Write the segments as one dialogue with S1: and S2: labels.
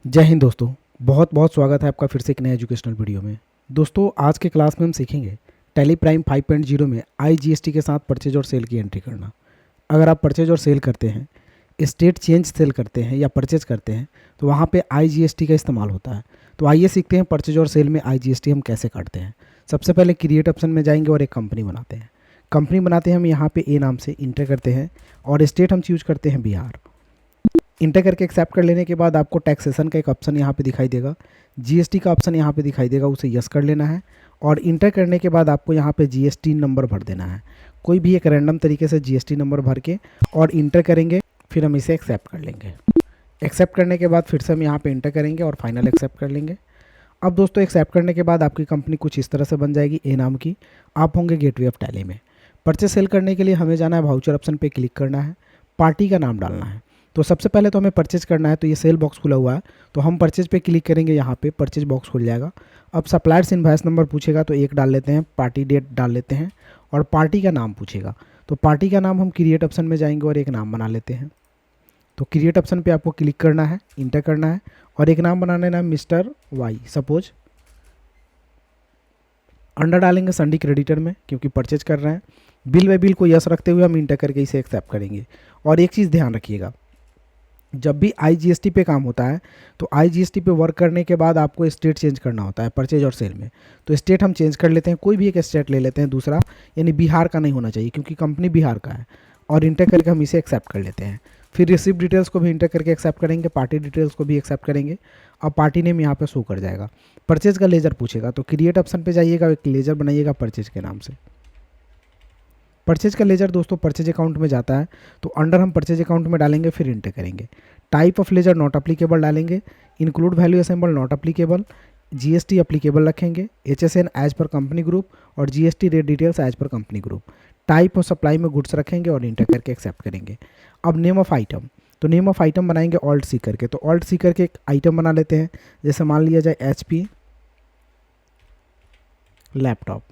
S1: जय हिंद दोस्तों। बहुत बहुत स्वागत है आपका फिर से एक नए एजुकेशनल वीडियो में। दोस्तों आज के क्लास में हम सीखेंगे टैली प्राइम 5.0 में आईजीएसटी के साथ परचेज और सेल की एंट्री करना। अगर आप परचेज और सेल करते हैं, स्टेट चेंज सेल करते हैं या परचेज करते हैं तो वहाँ पे आईजीएसटी का इस्तेमाल होता है। तो आइए सीखते हैं परचेज और सेल में आईजीएसटी हम कैसे काटते हैं। सबसे पहले क्रिएट ऑप्शन में जाएंगे और एक कंपनी बनाते हैं। कंपनी बनाते हैं हम यहाँ पे ए नाम से इंटर करते हैं और स्टेट हम चूज करते हैं बिहार। इंटर करके एक्सेप्ट कर लेने के बाद आपको टैक्सेशन का एक ऑप्शन यहाँ पे दिखाई देगा, जीएसटी का ऑप्शन यहाँ पे दिखाई देगा, उसे यस कर लेना है। और इंटर करने के बाद आपको यहाँ पे जीएसटी नंबर भर देना है, कोई भी एक रैंडम तरीके से जीएसटी नंबर भर के और इंटर करेंगे। फिर हम इसे एक्सेप्ट कर लेंगे। एक्सेप्ट करने के बाद फिर से हम यहाँ पे इंटर करेंगे और फाइनल एक्सेप्ट कर लेंगे। अब दोस्तों एक्सेप्ट करने के बाद आपकी कंपनी कुछ इस तरह से बन जाएगी, ए नाम की। आप होंगे गेटवे ऑफ टैली में। परचेज सेल करने के लिए हमें जाना है, वाउचर ऑप्शन पे क्लिक करना है, पार्टी का नाम डालना है। तो सबसे पहले तो हमें परचेज करना है, तो ये सेल बॉक्स खुला हुआ है तो हम परचेज पे क्लिक करेंगे, यहाँ पे परचेज बॉक्स खुल जाएगा। अब सप्लायर्स इनवॉइस नंबर पूछेगा तो एक डाल लेते हैं, पार्टी डेट डाल लेते हैं और पार्टी का नाम पूछेगा तो पार्टी का नाम हम क्रिएट ऑप्शन में जाएंगे और एक नाम बना लेते हैं। तो क्रिएट ऑप्शन पे आपको क्लिक करना है, इंटर करना है और एक नाम बनाने ना मिस्टर वाई सपोज। अंडर डालेंगे संडी क्रेडिटर में क्योंकि परचेज कर रहे हैं। बिल व बिल को यस रखते हुए हम इंटर करके इसे एक्सेप्ट करेंगे। और एक चीज़ ध्यान रखिएगा, जब भी आईजीएसटी पे काम होता है तो आईजीएसटी पे वर्क करने के बाद आपको स्टेट चेंज करना होता है परचेज और सेल में। तो स्टेट हम चेंज कर लेते हैं, कोई भी एक स्टेट ले लेते हैं दूसरा, यानी बिहार का नहीं होना चाहिए क्योंकि कंपनी बिहार का है। और इंटर करके हम इसे एक्सेप्ट कर लेते हैं। फिर रिसिप्ट डिटेल्स को भी इंटर करके एक्सेप्ट करेंगे, पार्टी डिटेल्स को भी एक्सेप्ट करेंगे। अब पार्टी नेम यहाँ पे शो कर जाएगा। परचेज का लेजर पूछेगा तो क्रिएट ऑप्शन पे जाइएगा, एक लेजर बनाइएगा परचेज के नाम से। परचेज का लेजर दोस्तों परचेज अकाउंट में जाता है तो अंडर हम परचेज अकाउंट में डालेंगे, फिर इंटर करेंगे। Type of ledger not applicable डालेंगे, include value assemble not applicable, GST applicable रखेंगे, HSN as per company group और GST rate details as per company group. Type of supply में goods रखेंगे और इंटर करके एक्सेप्ट करेंगे। अब नेम ऑफ आइटम, तो नेम ऑफ आइटम बनाएंगे ऑल्ट सी करके, तो ऑल्ट सी करके एक आइटम बना लेते हैं। जैसे मान लिया जाए एचपी लैपटॉप।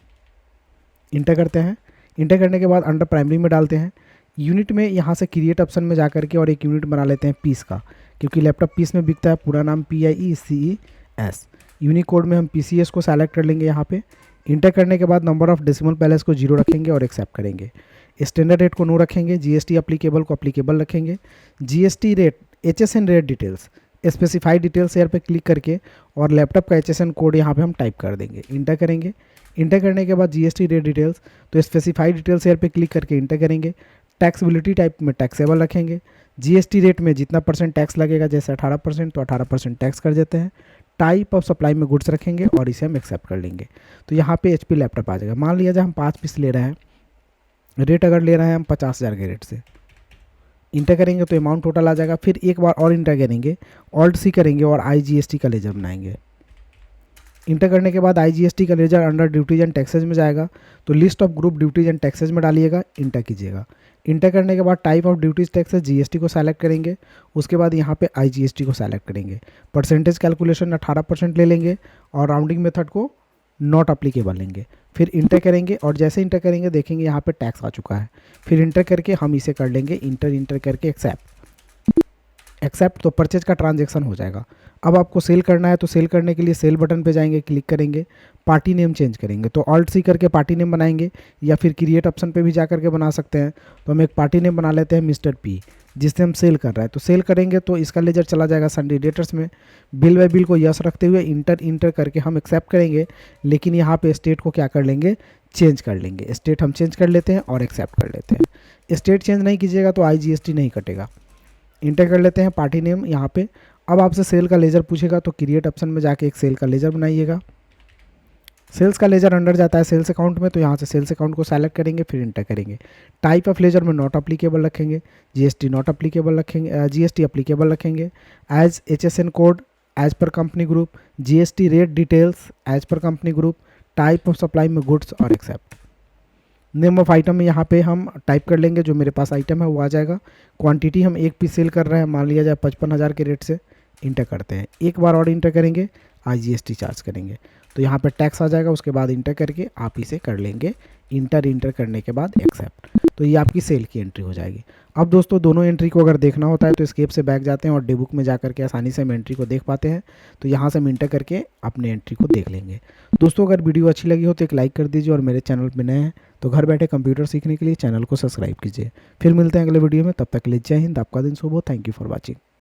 S1: इंटर करते हैं। इंटर करने के बाद अंडर प्राइमरी में डालते हैं। यूनिट में यहाँ से क्रिएट ऑप्शन में जा करके और एक यूनिट बना लेते हैं पीस का, क्योंकि लैपटॉप पीस में बिकता है। पूरा नाम PIECES। यूनिकोड में हम PCS को सेलेक्ट कर लेंगे यहाँ पे। इंटर करने के बाद नंबर ऑफ डेसिमल पैलेस को 0 रखेंगे और एक्सेप्ट करेंगे। स्टैंडर्ड रेट को नो रखेंगे, जीएसटी अप्लीकेबल को अप्लीकेबल रखेंगे। GST rate HSN rate details specified details air पे क्लिक करके और लैपटॉप का HSN कोड यहाँ पे हम टाइप कर देंगे, इंटर करेंगे। इंटर करने के बाद जीएसटी रेट डिटेल्स तो स्पेसिफाइड डिटेल्स एयर पे क्लिक करके इंटर करेंगे। टैक्सबिलिटी टाइप में टैक्सेबल रखेंगे। जीएसटी रेट में जितना परसेंट टैक्स लगेगा, जैसे 18% तो 18% टैक्स कर देते हैं। टाइप ऑफ सप्लाई में गुड्स रखेंगे और इसे हम एक्सेप्ट कर लेंगे। तो यहाँ पे HP लैपटॉप आ जाएगा। मान लिया जाए हम 5 पीस ले रहे हैं, रेट अगर ले रहे हैं हम 50,000 के रेट से। इंटर करेंगे तो अमाउंट टोटल आ जाएगा। फिर एक बार और इंटर करेंगे, ऑल्ट सी करेंगे और आईजीएसटी का लेजर बनाएंगे। इंटर करने के बाद आईजीएसटी का ledger under duties and taxes में जाएगा, तो list of group duties and taxes में डालिएगा, इंटर कीजिएगा। इंटर करने के बाद type of duties taxes GST को सेलेक्ट करेंगे। उसके बाद यहाँ पे आईजीएसटी को सेलेक्ट करेंगे। परसेंटेज कैलकुलेशन 18% ले लेंगे और राउंडिंग मेथड को नॉट अप्लीकेबल लेंगे। फिर इंटर करेंगे और जैसे इंटर करेंगे देखेंगे यहाँ पे टैक्स आ चुका है। फिर इंटर करके हम इसे कर लेंगे इंटर करके एक्सेप्ट तो परचेज का ट्रांजैक्शन हो जाएगा। अब आपको सेल करना है तो सेल करने के लिए सेल बटन पे जाएंगे, क्लिक करेंगे, पार्टी नेम चेंज करेंगे। तो ऑल्ट सी करके पार्टी नेम बनाएंगे या फिर क्रिएट ऑप्शन पे भी जा करके बना सकते हैं। तो हम एक पार्टी नेम बना लेते हैं मिस्टर P, जिससे हम सेल कर रहे हैं। तो सेल करेंगे तो इसका लेजर चला जाएगा संडे डेटर्स में। बिल व बिल को यस रखते हुए इंटर करके हम एक्सेप्ट करेंगे, लेकिन यहाँ पे स्टेट को क्या कर लेंगे, चेंज कर लेंगे। स्टेट हम चेंज कर लेते हैं और एक्सेप्ट कर लेते हैं। स्टेट चेंज नहीं कीजिएगा तो आईजीएसटी नहीं कटेगा। इंटर कर लेते हैं पार्टी नेम यहाँ पे। अब आपसे सेल का लेजर पूछेगा तो क्रिएट ऑप्शन में जाके एक सेल का लेजर बनाइएगा। सेल्स का लेजर अंडर जाता है सेल्स अकाउंट में, तो यहाँ से सेल्स अकाउंट को सेलेक्ट करेंगे, फिर इंटर करेंगे। टाइप ऑफ लेजर में नॉट अप्लीकेबल रखेंगे, जीएसटी नॉट अप्लीकेबल रखेंगे, जीएसटी अप्लीकेबल रखेंगे। As HSN code as per company group, GST rate details as per company group, type of supply में goods और एक्सेप्ट। नेम ऑफ आइटम में यहाँ पे हम टाइप कर लेंगे, जो मेरे पास आइटम है वो आ जाएगा। क्वांटिटी हम एक पीस सेल कर रहे हैं, मान लिया जाए 55,000 के रेट से। इंटर करते हैं, एक बार और इंटर करेंगे, आईजीएसटी चार्ज करेंगे तो यहाँ पे टैक्स आ जाएगा। उसके बाद इंटर करके आप इसे कर लेंगे इंटर करने के बाद एक्सेप्ट, तो ये आपकी सेल की एंट्री हो जाएगी। अब दोस्तों दोनों एंट्री को अगर देखना होता है तो एस्केप से बैक जाते हैं और डीबुक में जा करके आसानी से हम एंट्री को देख पाते हैं। तो यहाँ से हम इंटर करके अपने एंट्री को देख लेंगे। दोस्तों अगर वीडियो अच्छी लगी हो तो एक लाइक कर दीजिए और मेरे चैनल पर नए हैं तो घर बैठे कंप्यूटर सीखने के लिए चैनल को सब्सक्राइब कीजिए। फिर मिलते हैं अगले वीडियो में, तब तक के लिए जय हिंद, आपका दिन शुभ हो। Thank you for watching.